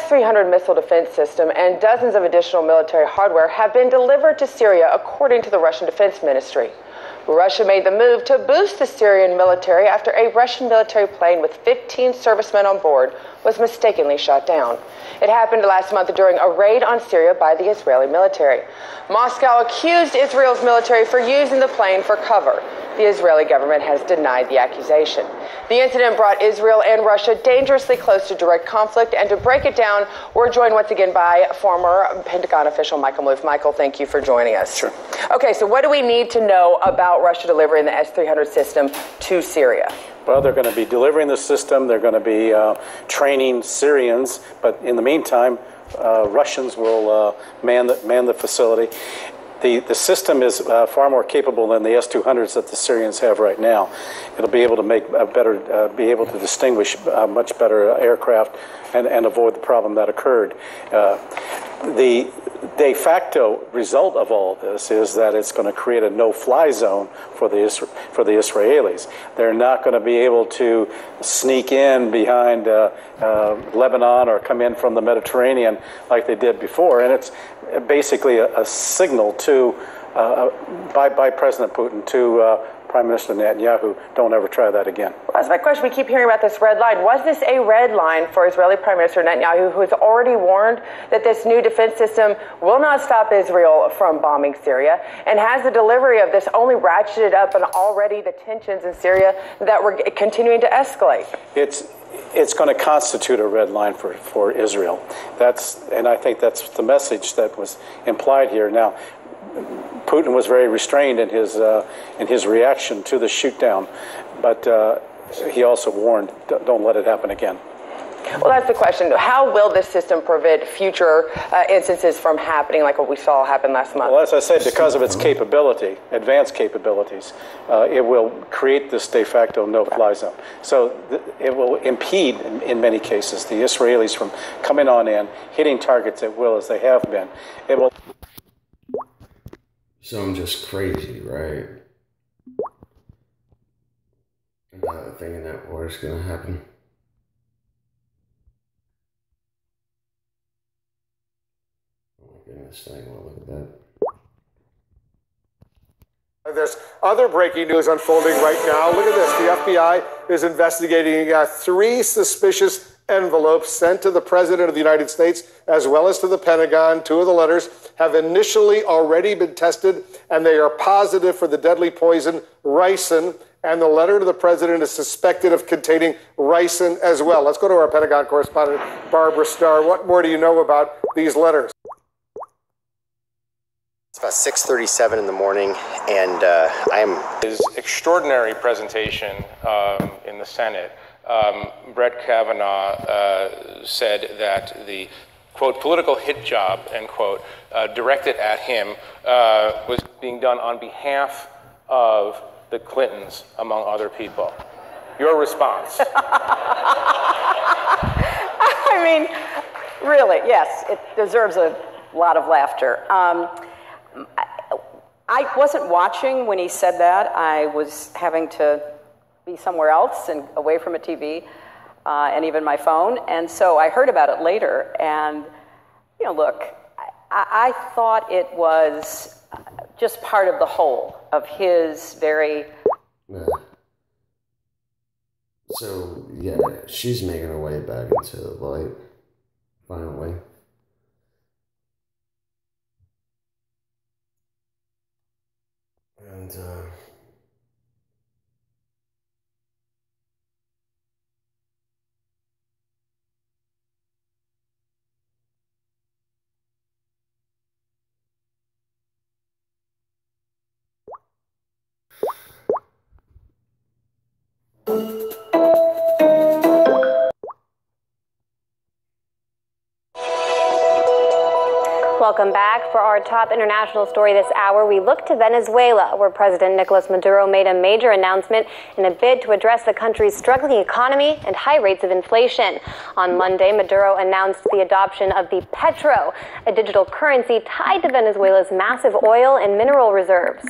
S-300 missile defense system and dozens of additional military hardware have been delivered to Syria, according to the Russian Defense Ministry. Russia made the move to boost the Syrian military after a Russian military plane with 15 servicemen on board was mistakenly shot down. It happened last month during a raid on Syria by the Israeli military. Moscow accused Israel's military for using the plane for cover. The Israeli government has denied the accusation. The incident brought Israel and Russia dangerously close to direct conflict, and to break it down, we're joined once again by former Pentagon official Michael Maloof. Michael, thank you for joining us. Sure. Okay, so what do we need to know about Russia delivering the S-300 system to Syria? Well, they're going to be delivering the system. They're going to be training Syrians, but in the meantime, Russians will man the facility. The system is far more capable than the S-200s that the Syrians have right now. It'll be able to make be able to distinguish much better aircraft and avoid the problem that occurred. The de facto result of all this is that it's going to create a no-fly zone for the Israelis. They're not going to be able to sneak in behind Lebanon or come in from the Mediterranean like they did before, and it's basically a signal to by President Putin to Prime Minister Netanyahu, don't ever try that again. Well, that's my question. We keep hearing about this red line. Was this a red line for Israeli Prime Minister Netanyahu, who has already warned that this new defense system will not stop Israel from bombing Syria? And has the delivery of this only ratcheted up and already the tensions in Syria that were continuing to escalate? It's going to constitute a red line for Israel. And I think that's the message that was implied here. Now, Putin was very restrained in his reaction to the shoot-down, but he also warned, don't let it happen again. Well, that's the question. How will this system prevent future instances from happening like what we saw happen last month? Well, as I said, because of its capability, advanced capabilities, it will create this de facto no-fly zone. So it will impede, in many cases, the Israelis from coming on in, hitting targets at will as they have been. It will. So I'm just crazy, right? About thinking that war is going to happen. Oh my goodness, I want to look at that. There's other breaking news unfolding right now. Look at this. The FBI is investigating 3 suspicious envelopes sent to the President of the United States as well as to the Pentagon. 2 of the letters have initially already been tested, and they are positive for the deadly poison ricin. And the letter to the President is suspected of containing ricin as well. Let's go to our Pentagon correspondent, Barbara Starr. What more do you know about these letters? It's about 6:37 in the morning, and His extraordinary presentation in the Senate, Brett Kavanaugh said that the, quote, political hit job, end quote, directed at him was being done on behalf of the Clintons, among other people. Your response? I mean, really, yes, it deserves a lot of laughter. I wasn't watching when he said that. I was having to be somewhere else and away from a TV and even my phone. And so I heard about it later. And, you know, look, I thought it was just part of the whole of his very... So, yeah, she's making her way back into the light, finally. And, Welcome back. For our top international story this hour, we look to Venezuela, where President Nicolas Maduro made a major announcement in a bid to address the country's struggling economy and high rates of inflation. On Monday, Maduro announced the adoption of the Petro, a digital currency tied to Venezuela's massive oil and mineral reserves.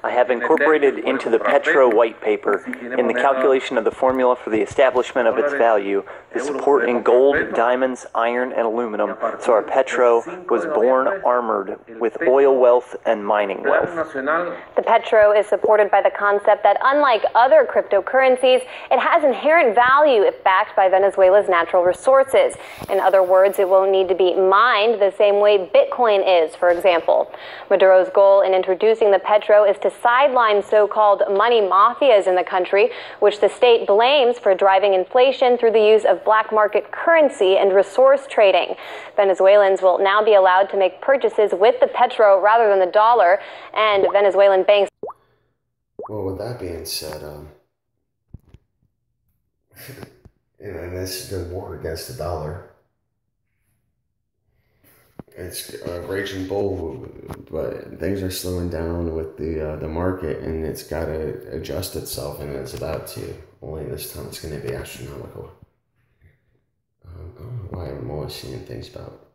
I have incorporated into the Petro white paper, in the calculation of the formula for the establishment of its value, the support in gold, diamonds, iron, and aluminum, so our Petro was born armored with oil wealth and mining wealth. The Petro is supported by the concept that, unlike other cryptocurrencies, it has inherent value if backed by Venezuela's natural resources. In other words, it won't need to be mined the same way Bitcoin is, for example. Maduro's goal in introducing the Petro is to sideline so-called money mafias in the country, which the state blames for driving inflation through the use of black market currency and resource trading. Venezuelans will now be allowed to make purchases with the Petro rather than the dollar, and Venezuelan banks. Well, with that being said, and this is the war against the dollar. It's a raging bull, but things are slowing down with the market, and it's got to adjust itself, and it's about to. Only this time it's going to be astronomical. I don't know why I'm always seeing things about.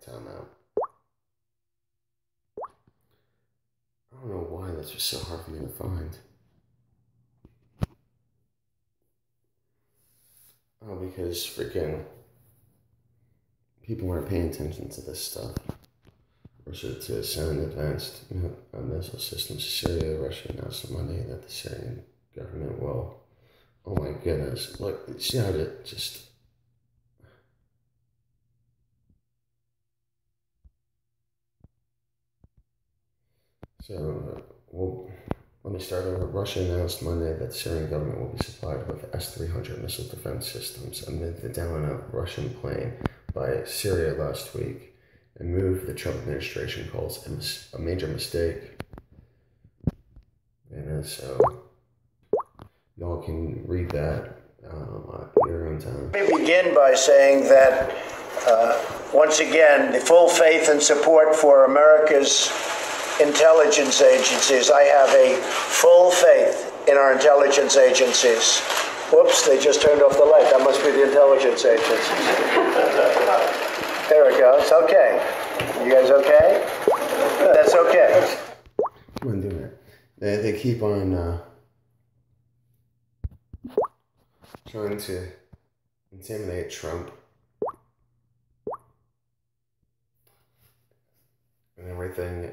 Time out. I don't know why this was so hard for me to find. Oh, because freaking people aren't paying attention to this stuff. Russia to send advanced missile systems to Syria. Russia announced on Monday that the Syrian government will. Oh my goodness! Look, see how it just. So, well, let me start over. Russia announced Monday that the Syrian government will be supplied with S-300 missile defense systems amid the down of a Russian plane by Syria last week, a move the Trump administration calls a major mistake. And so, y'all can read that at your own time. Let me begin by saying that, once again, the full faith and support for America's intelligence agencies. I have a full faith in our intelligence agencies. Whoops, they just turned off the light. That must be the intelligence agencies. There it goes. Okay. You guys okay? That's okay. I'm gonna do it. They keep on trying to intimidate Trump and everything.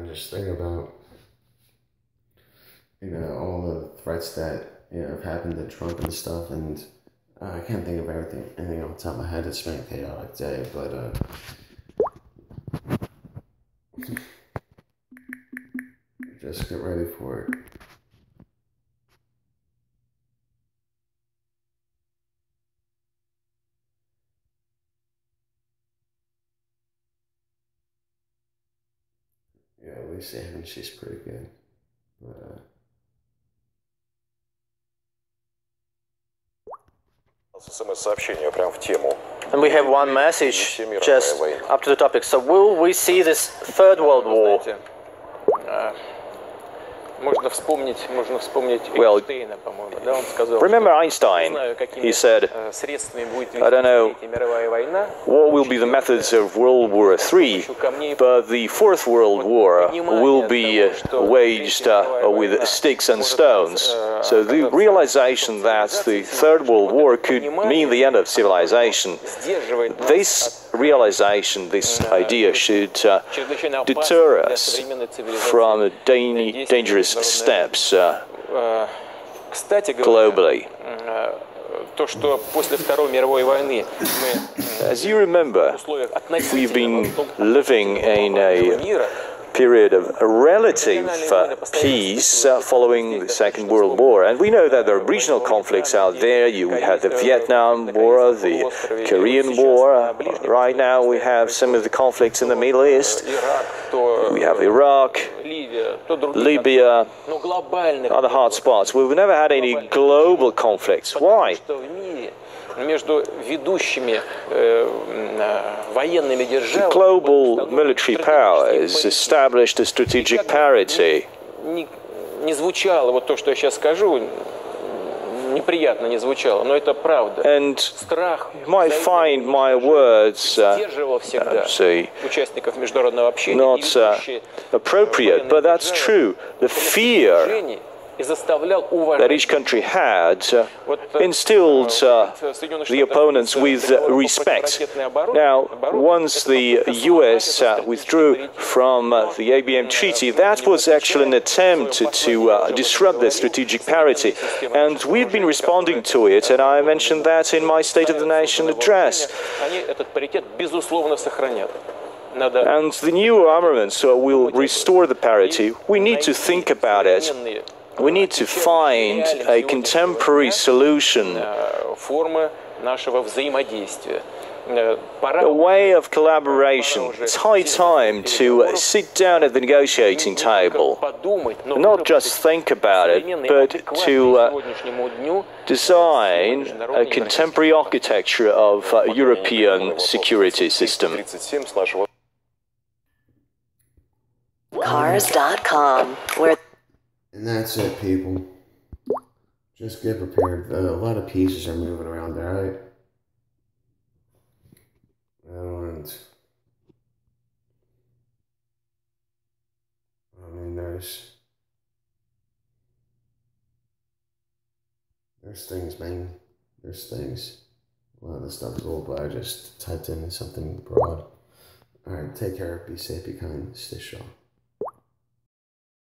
Just think about, all the threats that, have happened to Trump and stuff, and I can't think of anything off the top of my head. It's been a chaotic day, but, just get ready for it. Yeah, at least Aaron, she's pretty good. But, And we have one message just up to the topic. So will we see this third world war? Well, remember Einstein? He said, I don't know what will be the methods of World War III, but the Fourth World War will be waged with sticks and stones. So the realization that the Third World War could mean the end of civilization, this realization, this idea should deter us from dangerous steps globally. As you remember, we've been living in a period of a relative peace following the Second World War. And we know that there are regional conflicts out there. You had the Vietnam War, the Korean War. Right now we have some of the conflicts in the Middle East. We have Iraq, Libya, other hot spots. We've never had any global conflicts. Why? Global military powers established a strategic parity. And you might find my words say not appropriate, but that's true. The fear that each country had instilled the opponents with respect. Now, once the US withdrew from the ABM Treaty, that was actually an attempt to disrupt the strategic parity. And we've been responding to it, and I mentioned that in my State of the Nation address. And the new armaments will restore the parity. We need to think about it. We need to find a contemporary solution, a way of collaboration. It's high time to sit down at the negotiating table, not just think about it, but to design a contemporary architecture of a European security system. Cars.com, where... And that's it, people. Just get prepared. A lot of pieces are moving around there, right? And I mean, there's things, man. There's things. A lot of this stuff is old, but I just typed in something broad. All right, take care. Be safe. Be kind. Stay strong.